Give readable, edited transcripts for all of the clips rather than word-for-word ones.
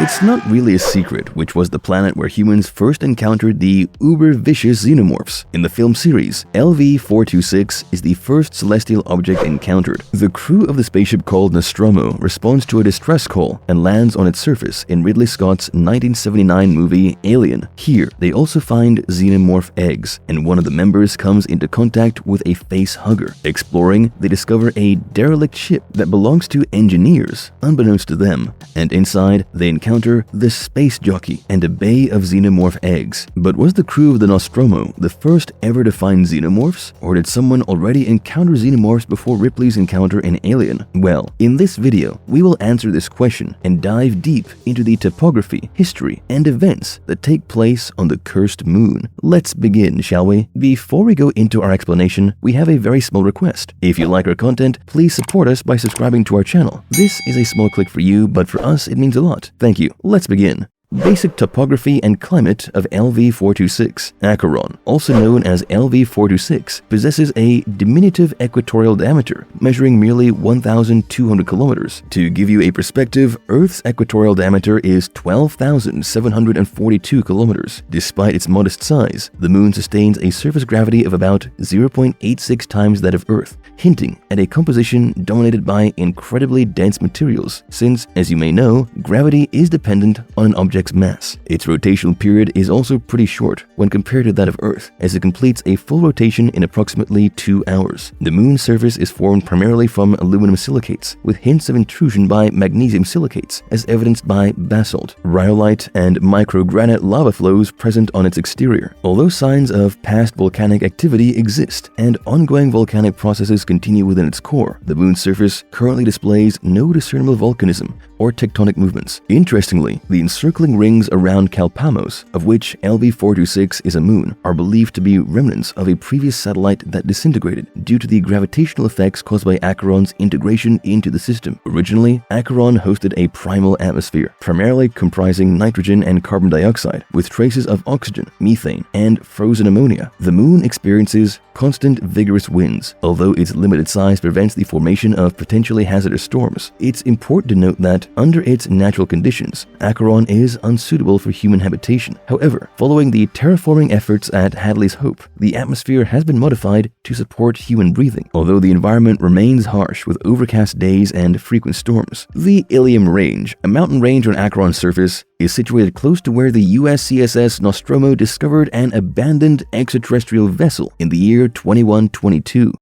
It's not really a secret which was the planet where humans first encountered the uber-vicious Xenomorphs. In the film series, LV-426 is the first celestial object encountered. The crew of the spaceship called Nostromo responds to a distress call and lands on its surface in Ridley Scott's 1979 movie Alien. Here, they also find xenomorph eggs, and one of the members comes into contact with a face hugger. Exploring, they discover a derelict ship that belongs to engineers, unbeknownst to them, and inside, they encounter the space jockey and a bay of xenomorph eggs. But was the crew of the Nostromo the first ever to find xenomorphs, or did someone already encounter xenomorphs before Ripley's encounter in Alien? Well, in this video, we will answer this question and dive deep into the topography, history, and events that take place on the cursed moon. Let's begin, shall we? Before we go into our explanation, we have a very small request. If you like our content, please support us by subscribing to our channel. This is a small click for you, but for us, it means a lot. Thank you. Let's begin. Basic topography and climate of LV-426. Acheron, also known as LV-426, possesses a diminutive equatorial diameter, measuring merely 1,200 kilometers. To give you a perspective, Earth's equatorial diameter is 12,742 kilometers. Despite its modest size, the Moon sustains a surface gravity of about 0.86 times that of Earth, hinting at a composition dominated by incredibly dense materials, since, as you may know, gravity is dependent on an object's mass. Its rotational period is also pretty short when compared to that of Earth, as it completes a full rotation in approximately 2 hours. The Moon's surface is formed primarily from aluminum silicates, with hints of intrusion by magnesium silicates, as evidenced by basalt, rhyolite, and microgranite lava flows present on its exterior. Although signs of past volcanic activity exist and ongoing volcanic processes continue within its core, the Moon's surface currently displays no discernible volcanism or tectonic movements. Interestingly, the encircling rings around Calpamos, of which LV-426 is a moon, are believed to be remnants of a previous satellite that disintegrated due to the gravitational effects caused by Acheron's integration into the system. Originally, Acheron hosted a primal atmosphere, primarily comprising nitrogen and carbon dioxide, with traces of oxygen, methane, and frozen ammonia. The moon experiences constant, vigorous winds. Although its limited size prevents the formation of potentially hazardous storms, it's important to note that, under its natural conditions, Acheron is unsuitable for human habitation. However, following the terraforming efforts at Hadley's Hope, the atmosphere has been modified to support human breathing, although the environment remains harsh with overcast days and frequent storms. The Ilium Range, a mountain range on Acheron's surface, is situated close to where the USCSS Nostromo discovered an abandoned extraterrestrial vessel in the year 2122.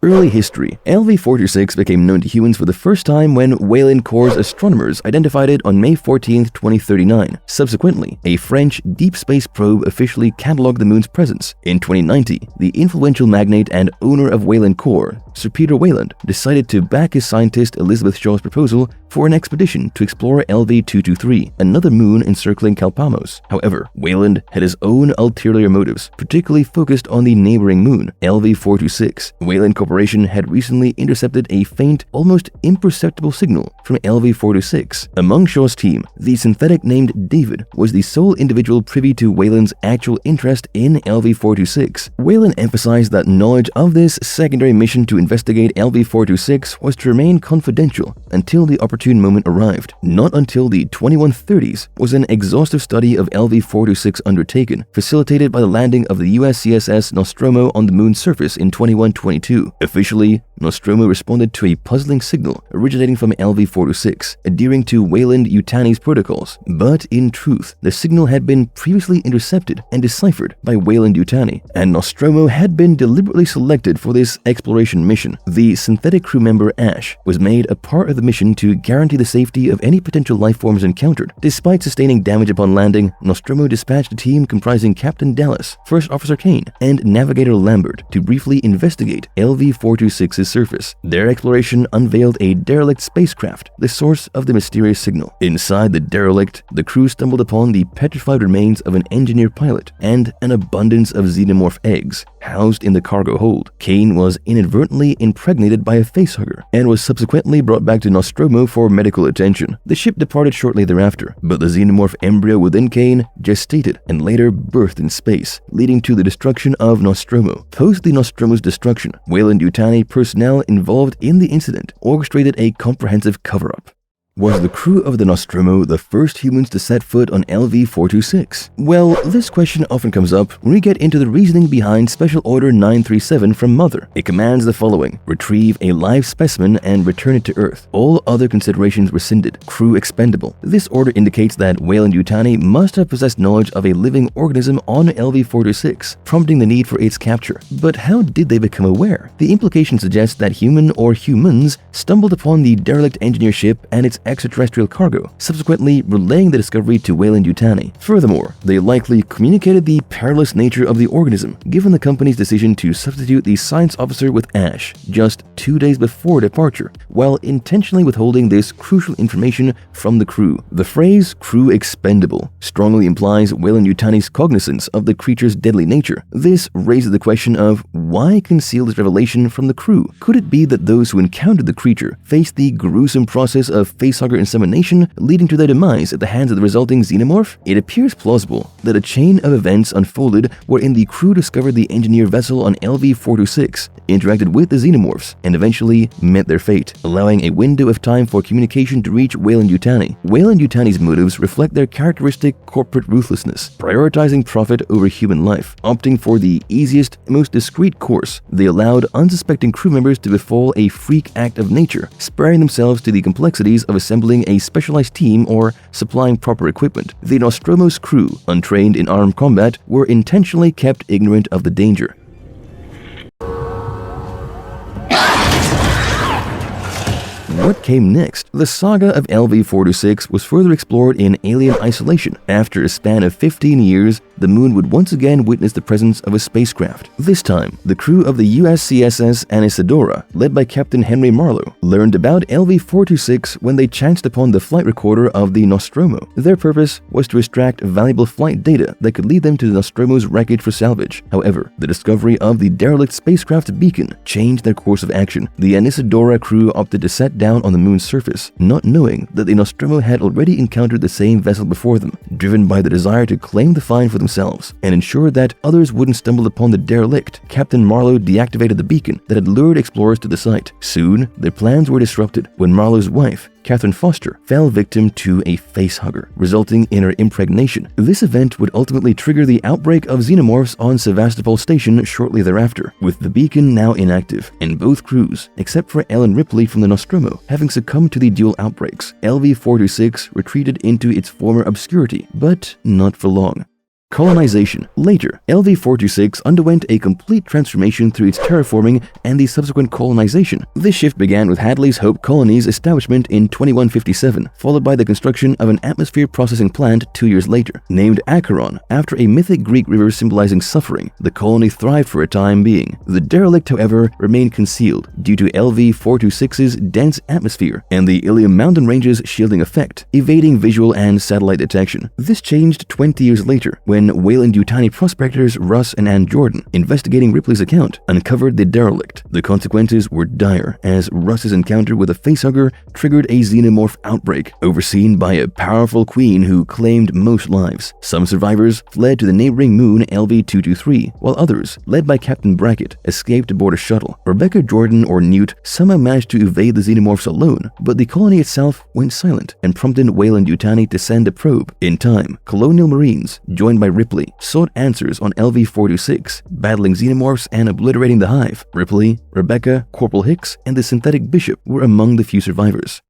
Early history. LV-426 became known to humans for the first time when Weyland Corps astronomers identified it on May 14, 2039. Subsequently, a French deep space probe officially catalogued the moon's presence. In 2090, the influential magnate and owner of Weyland Corps, Sir Peter Weyland, decided to back his scientist Elizabeth Shaw's proposal for an expedition to explore LV-223, another moon encircling Calpamos. However, Weyland had his own ulterior motives, particularly focused on the neighboring moon, LV-426. Weyland Corporation had recently intercepted a faint, almost imperceptible signal from LV-426. Among Shaw's team, the synthetic named David was the sole individual privy to Weyland's actual interest in LV-426. Weyland emphasized that knowledge of this secondary mission to investigate LV-426 was to remain confidential until the opportune moment arrived. Not until the 2130s was an exhaustive study of LV-426 undertaken, facilitated by the landing of the USCSS Nostromo on the moon's surface in 2122. Officially, Nostromo responded to a puzzling signal originating from LV-426, adhering to Weyland-Yutani's protocols. But in truth, the signal had been previously intercepted and deciphered by Weyland-Yutani, and Nostromo had been deliberately selected for this exploration mission. The synthetic crew member Ash was made a part of the mission to guarantee the safety of any potential life forms encountered. Despite sustaining damage upon landing, Nostromo dispatched a team comprising Captain Dallas, First Officer Kane, and Navigator Lambert to briefly investigate LV-426's surface. Their exploration unveiled a derelict spacecraft, the source of the mysterious signal. Inside the derelict, the crew stumbled upon the petrified remains of an engineer pilot and an abundance of xenomorph eggs housed in the cargo hold. Kane was inadvertently impregnated by a facehugger and was subsequently brought back to Nostromo for medical attention. The ship departed shortly thereafter, but the xenomorph embryo within Kane gestated and later birthed in space, leading to the destruction of Nostromo. Post the Nostromo's destruction, Weyland-Yutani personnel involved in the incident orchestrated a comprehensive cover-up. Was the crew of the Nostromo the first humans to set foot on LV-426? Well, this question often comes up when we get into the reasoning behind Special Order 937 from Mother. It commands the following: retrieve a live specimen and return it to Earth. All other considerations rescinded. Crew expendable. This order indicates that Weyland-Yutani must have possessed knowledge of a living organism on LV-426, prompting the need for its capture. But how did they become aware? The implication suggests that human or humans stumbled upon the derelict engineer ship and its extraterrestrial cargo, subsequently relaying the discovery to Weyland-Yutani. Furthermore, they likely communicated the perilous nature of the organism, given the company's decision to substitute the science officer with Ash just 2 days before departure, while intentionally withholding this crucial information from the crew. The phrase "crew expendable" strongly implies Weyland-Yutani's cognizance of the creature's deadly nature. This raises the question of why conceal this revelation from the crew? Could it be that those who encountered the creature faced the gruesome process of facehugger insemination, leading to their demise at the hands of the resulting xenomorph? It appears plausible that a chain of events unfolded wherein the crew discovered the engineer vessel on LV-426, interacted with the xenomorphs, and eventually met their fate, allowing a window of time for communication to reach Weyland-Yutani. Weyland-Yutani's motives reflect their characteristic corporate ruthlessness, prioritizing profit over human life. Opting for the easiest, most discreet course, they allowed unsuspecting crew members to befall a freak act of nature, sparing themselves to the complexities of assembling a specialized team or supplying proper equipment. The Nostromo's crew, untrained in armed combat, were intentionally kept ignorant of the danger. What came next? The saga of LV-426 was further explored in Alien Isolation. After a span of 15 years, the moon would once again witness the presence of a spacecraft. This time, the crew of the USCSS Anisadora, led by Captain Henry Marlowe, learned about LV-426 when they chanced upon the flight recorder of the Nostromo. Their purpose was to extract valuable flight data that could lead them to the Nostromo's wreckage for salvage. However, the discovery of the derelict spacecraft beacon changed their course of action. The Anisadora crew opted to set down on the moon's surface, not knowing that the Nostromo had already encountered the same vessel before them, driven by the desire to claim the find for themselves and ensure that others wouldn't stumble upon the derelict. Captain Marlowe deactivated the beacon that had lured explorers to the site. Soon, their plans were disrupted when Marlowe's wife, Catherine Foster, fell victim to a facehugger, resulting in her impregnation. This event would ultimately trigger the outbreak of xenomorphs on Sevastopol Station shortly thereafter, with the beacon now inactive, and both crews, except for Ellen Ripley from the Nostromo, having succumbed to the dual outbreaks. LV-426 retreated into its former obscurity, but not for long. Colonization. Later, LV-426 underwent a complete transformation through its terraforming and the subsequent colonization. This shift began with Hadley's Hope Colony's establishment in 2157, followed by the construction of an atmosphere processing plant 2 years later. Named Acheron, after a mythic Greek river symbolizing suffering, the colony thrived for a time being. The derelict, however, remained concealed due to LV-426's dense atmosphere and the Ilium mountain range's shielding effect, evading visual and satellite detection. This changed 20 years later, when Weyland-Yutani prospectors Russ and Ann Jordan, investigating Ripley's account, uncovered the derelict. The consequences were dire, as Russ's encounter with a facehugger triggered a xenomorph outbreak, overseen by a powerful queen who claimed most lives. Some survivors fled to the neighboring moon LV-223, while others, led by Captain Brackett, escaped aboard a shuttle. Rebecca Jordan or Newt somehow managed to evade the xenomorphs alone, but the colony itself went silent and prompted Weyland-Yutani to send a probe. In time, colonial marines, joined by Ripley, sought answers on LV-426, battling xenomorphs and obliterating the hive. Ripley, Rebecca, Corporal Hicks, and the synthetic bishop were among the few survivors.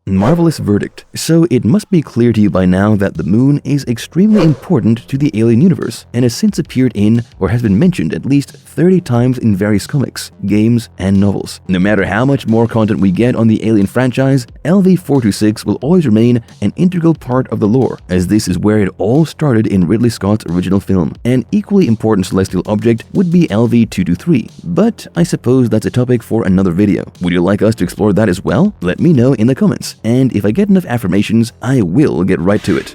Marvelous verdict. So it must be clear to you by now that the moon is extremely important to the Alien universe and has since appeared in or has been mentioned at least 30 times in various comics, games, and novels. No matter how much more content we get on the Alien franchise, LV-426 will always remain an integral part of the lore, as this is where it all started in Ridley Scott's original film. An equally important celestial object would be LV-223, but I suppose that's a topic for another video. Would you like us to explore that as well? Let me know in the comments. And if I get enough affirmations, I will get right to it.